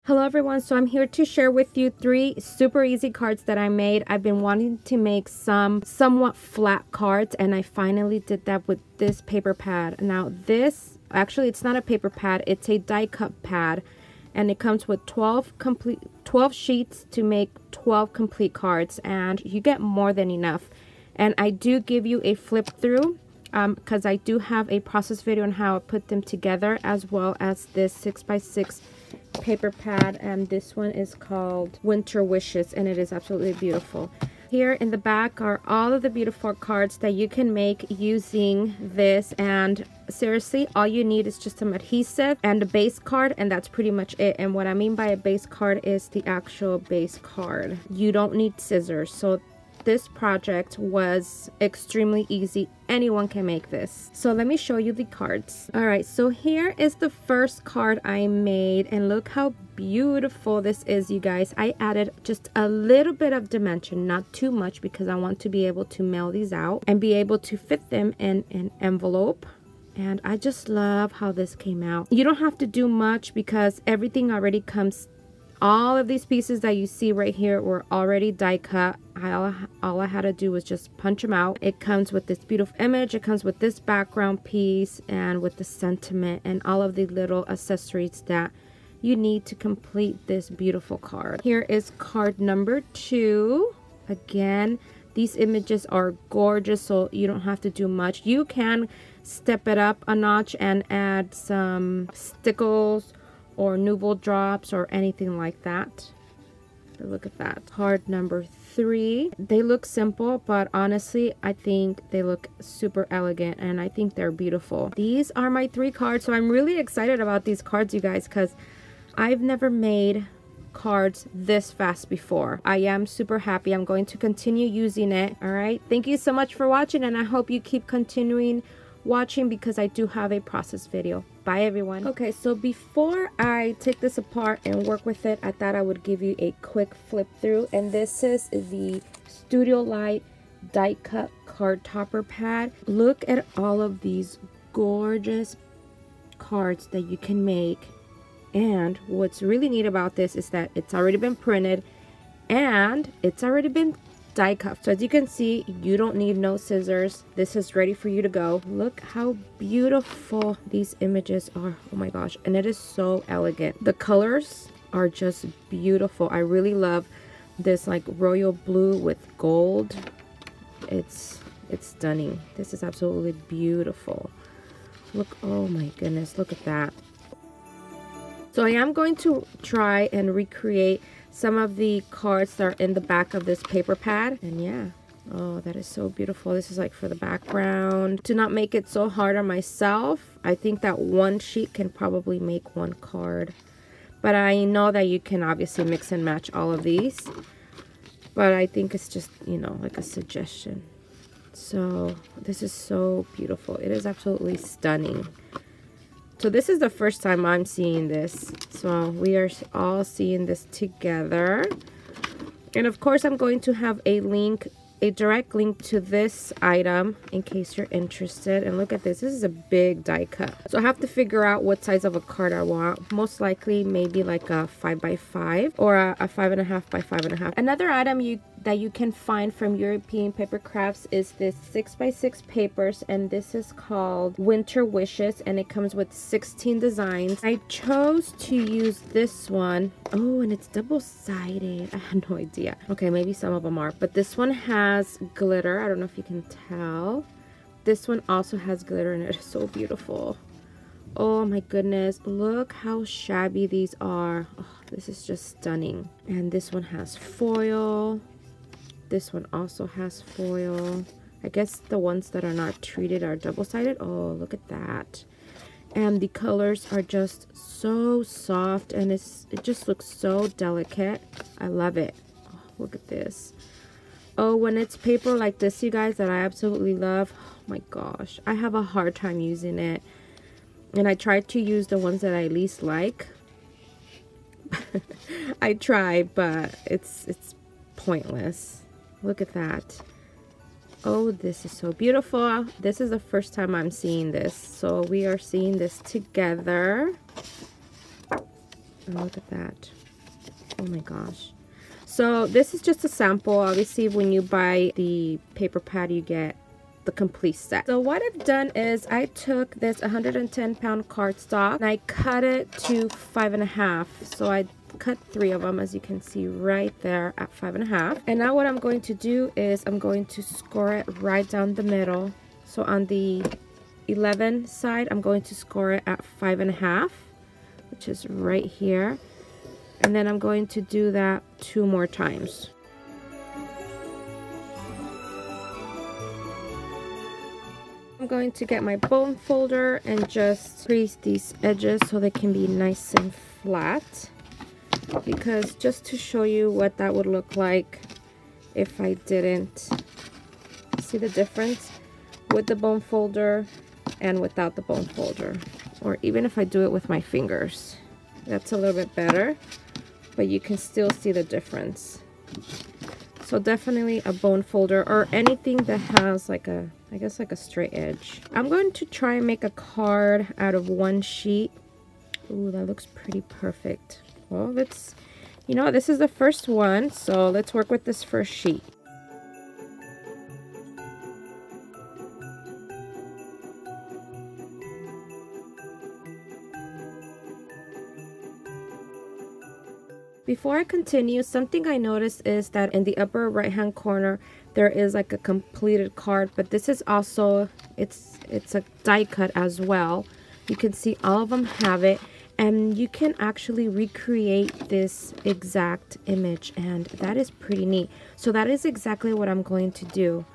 Hello everyone, so I'm here to share with you 3 super easy cards that I made. I've been wanting to make some somewhat flat cards and I finally did that with this paper pad. Now this, actually it's not a paper pad, it's a die cut pad and it comes with 12 sheets to make 12 complete cards and you get more than enough. And I do give you a flip through because I do have a process video on how I put them together, as well as this 6x6 paper pad, and this one is called Winter Wishes and it is absolutely beautiful. Here in the back are all of the beautiful cards that you can make using this, and seriously all you need is just some adhesive and a base card, and that's pretty much it. And what I mean by a base card is the actual base card. You don't need scissors, so this project was extremely easy. Anyone can make this. So let me show you the cards. All right, so here is the first card I made and look how beautiful this is, you guys. I added just a little bit of dimension, not too much, because I want to be able to mail these out and be able to fit them in an envelope. And I just love how this came out. You don't have to do much because everything already comes. All of these pieces that you see right here were already die cut. All I had to do was just punch them out. It comes with this beautiful image. It comes with this background piece and with the sentiment and all of the little accessories that you need to complete this beautiful card. Here is card number 2. Again, these images are gorgeous, so you don't have to do much. You can step it up a notch and add some stickles or Nuble drops or anything like that. But look at that. Card number 3. They look simple, but honestly I think they look super elegant and I think they're beautiful. These are my 3 cards, so I'm really excited about these cards, you guys, because I've never made cards this fast before. I am super happy. I'm going to continue using it. All right, thank you so much for watching, and I hope you keep continuing watching because I do have a process video. Bye everyone. Okay, so before I take this apart and work with it, I thought I would give you a quick flip through, and this is the Studio Light die cut card topper pad. Look at all of these gorgeous cards that you can make, and what's really neat about this is that it's already been printed and it's already been die cut. So as you can see, you don't need no scissors. This is ready for you to go. Look how beautiful these images are. Oh my gosh, and it is so elegant. The colors are just beautiful. I really love this like royal blue with gold. It's stunning. This is absolutely beautiful. Look, oh my goodness, look at that. So I am going to try and recreate some of the cards that are in the back of this paper pad, and yeah, oh, that is so beautiful. This is like for the background. To not make it so hard on myself, I think that one sheet can probably make one card, but I know that you can obviously mix and match all of these, but I think it's just, you know, like a suggestion. So this is so beautiful. It is absolutely stunning. So this is the first time I'm seeing this, so we are all seeing this together. And of course I'm going to have a link, a direct link to this item in case you're interested. And look at this, this is a big die cut. So I have to figure out what size of a card I want. Most likely maybe like a 5x5 or a 5.5x5.5. Another item that you can find from European PaperCrafts is this 6x6 papers, and this is called Winter Wishes, and it comes with 16 designs. I chose to use this one. Oh, and it's double-sided. I had no idea. Okay, maybe some of them are, but this one has glitter. I don't know if you can tell. This one also has glitter, and it is so beautiful. Oh my goodness, look how shabby these are. Oh, this is just stunning. And this one has foil. This one also has foil. I guess the ones that are not treated are double-sided. Oh, look at that. And the colors are just so soft, and it just looks so delicate. I love it. Oh, look at this. Oh, when it's paper like this, you guys, that I absolutely love, oh my gosh, I have a hard time using it. And I try to use the ones that I least like. I try, but it's pointless. Look at that. Oh, this is so beautiful. This is the first time I'm seeing this, so we are seeing this together. Oh, look at that. Oh my gosh. So this is just a sample. Obviously, when you buy the paper pad, you get the complete set. So what I've done is I took this 110-pound cardstock and I cut it to 5.5. So I cut 3 of them, as you can see right there at 5.5. And now what I'm going to do is I'm going to score it right down the middle. So on the 11 side, I'm going to score it at 5.5, which is right here. And then I'm going to do that 2 more times. I'm going to get my bone folder and just crease these edges so they can be nice and flat. Because just to show you what that would look like if I didn't, see the difference with the bone folder and without the bone folder, or even if I do it with my fingers. That's a little bit better, but you can still see the difference. So definitely a bone folder or anything that has like a, I guess like a straight edge. I'm going to try and make a card out of 1 sheet. Ooh, that looks pretty perfect. Well, let's, you know, this is the first one, so let's work with this first sheet. Before I continue, something I noticed is that in the upper right hand corner there is like a completed card, but this is also, it's a die cut as well. You can see all of them have it, and you can actually recreate this exact image, and that is pretty neat. So that is exactly what I'm going to do.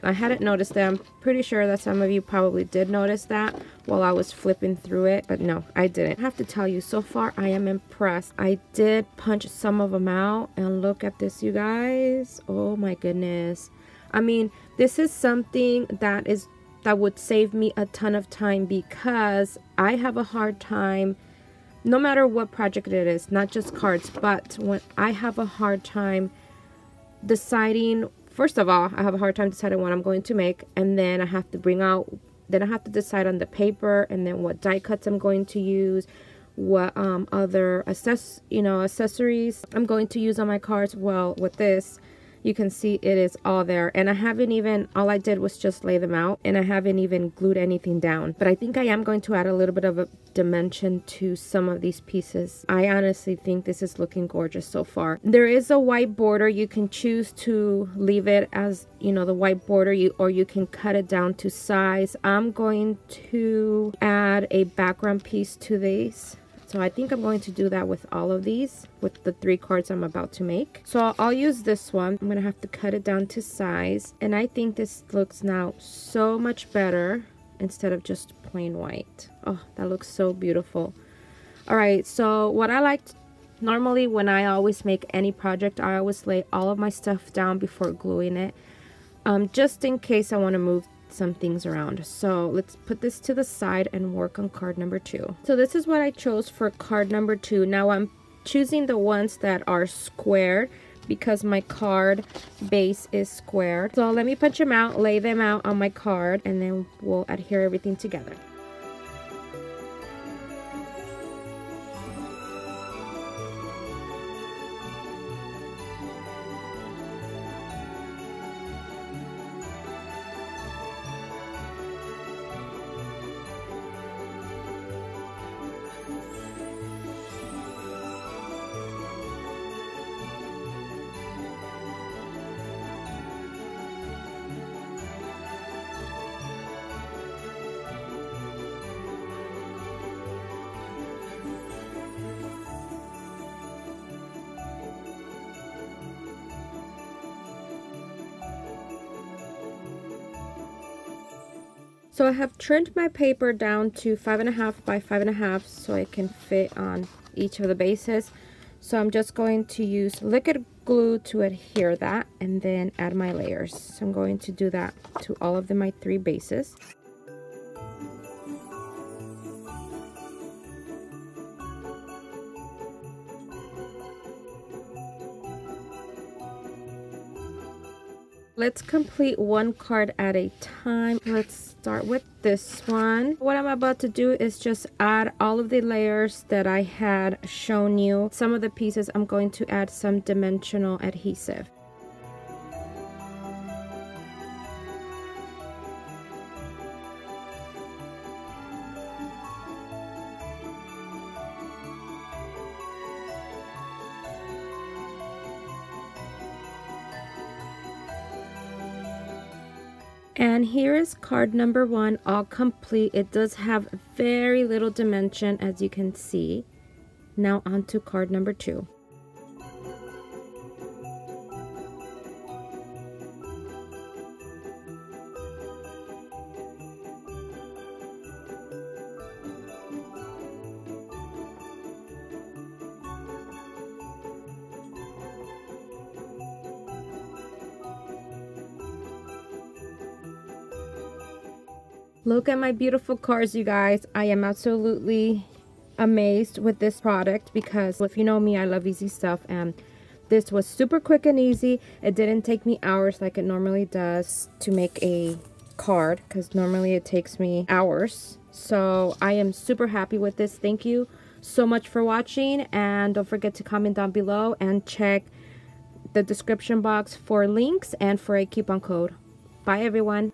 I hadn't noticed that. I'm pretty sure that some of you probably did notice that while I was flipping through it, but no, I didn't. I have to tell you, so far I am impressed. I did punch some of them out, and look at this, you guys. Oh my goodness. I mean, this is something that would save me a ton of time, because I have a hard time, no matter what project it is, not just cards, but when I have a hard time deciding. First of all, I have a hard time deciding what I'm going to make, and then I have to then I have to decide on the paper, and then what die cuts I'm going to use, what other accessories I'm going to use on my cards. Well, with this, you can see it is all there, and I haven't even, all I did was just lay them out, and I haven't even glued anything down. But I think I am going to add a little bit of a dimension to some of these pieces. I honestly think this is looking gorgeous so far. There is a white border. You can choose to leave it as, you know, the white border, or you can cut it down to size. I'm going to add a background piece to these. So I think I'm going to do that with all of these, with the 3 cards I'm about to make. So I'll use this one. I'm going to have to cut it down to size. And I think this looks now so much better instead of just plain white. Oh, that looks so beautiful. All right, so what I like, normally when I always make any project, I always lay all of my stuff down before gluing it, just in case I want to move some things around. So let's put this to the side and work on card number 2. So this is what I chose for card number 2. Now I'm choosing the ones that are squared because my card base is squared. So let me punch them out, lay them out on my card, and then we'll adhere everything together. So I have trimmed my paper down to 5.5 by 5.5 so it can fit on each of the bases. So I'm just going to use liquid glue to adhere that and then add my layers. So I'm going to do that to all of my 3 bases. Let's complete one card at a time. Let's start with this one. What I'm about to do is just add all of the layers that I had shown you. Some of the pieces I'm going to add some dimensional adhesive. And here is card number 1, all complete. It does have very little dimension, as you can see. Now on to card number 2. Look at my beautiful cards, you guys. I am absolutely amazed with this product because if you know me, I love easy stuff, and this was super quick and easy. It didn't take me hours like it normally does to make a card, because normally it takes me hours. So I am super happy with this. Thank you so much for watching, and don't forget to comment down below and check the description box for links and for a coupon code. Bye everyone.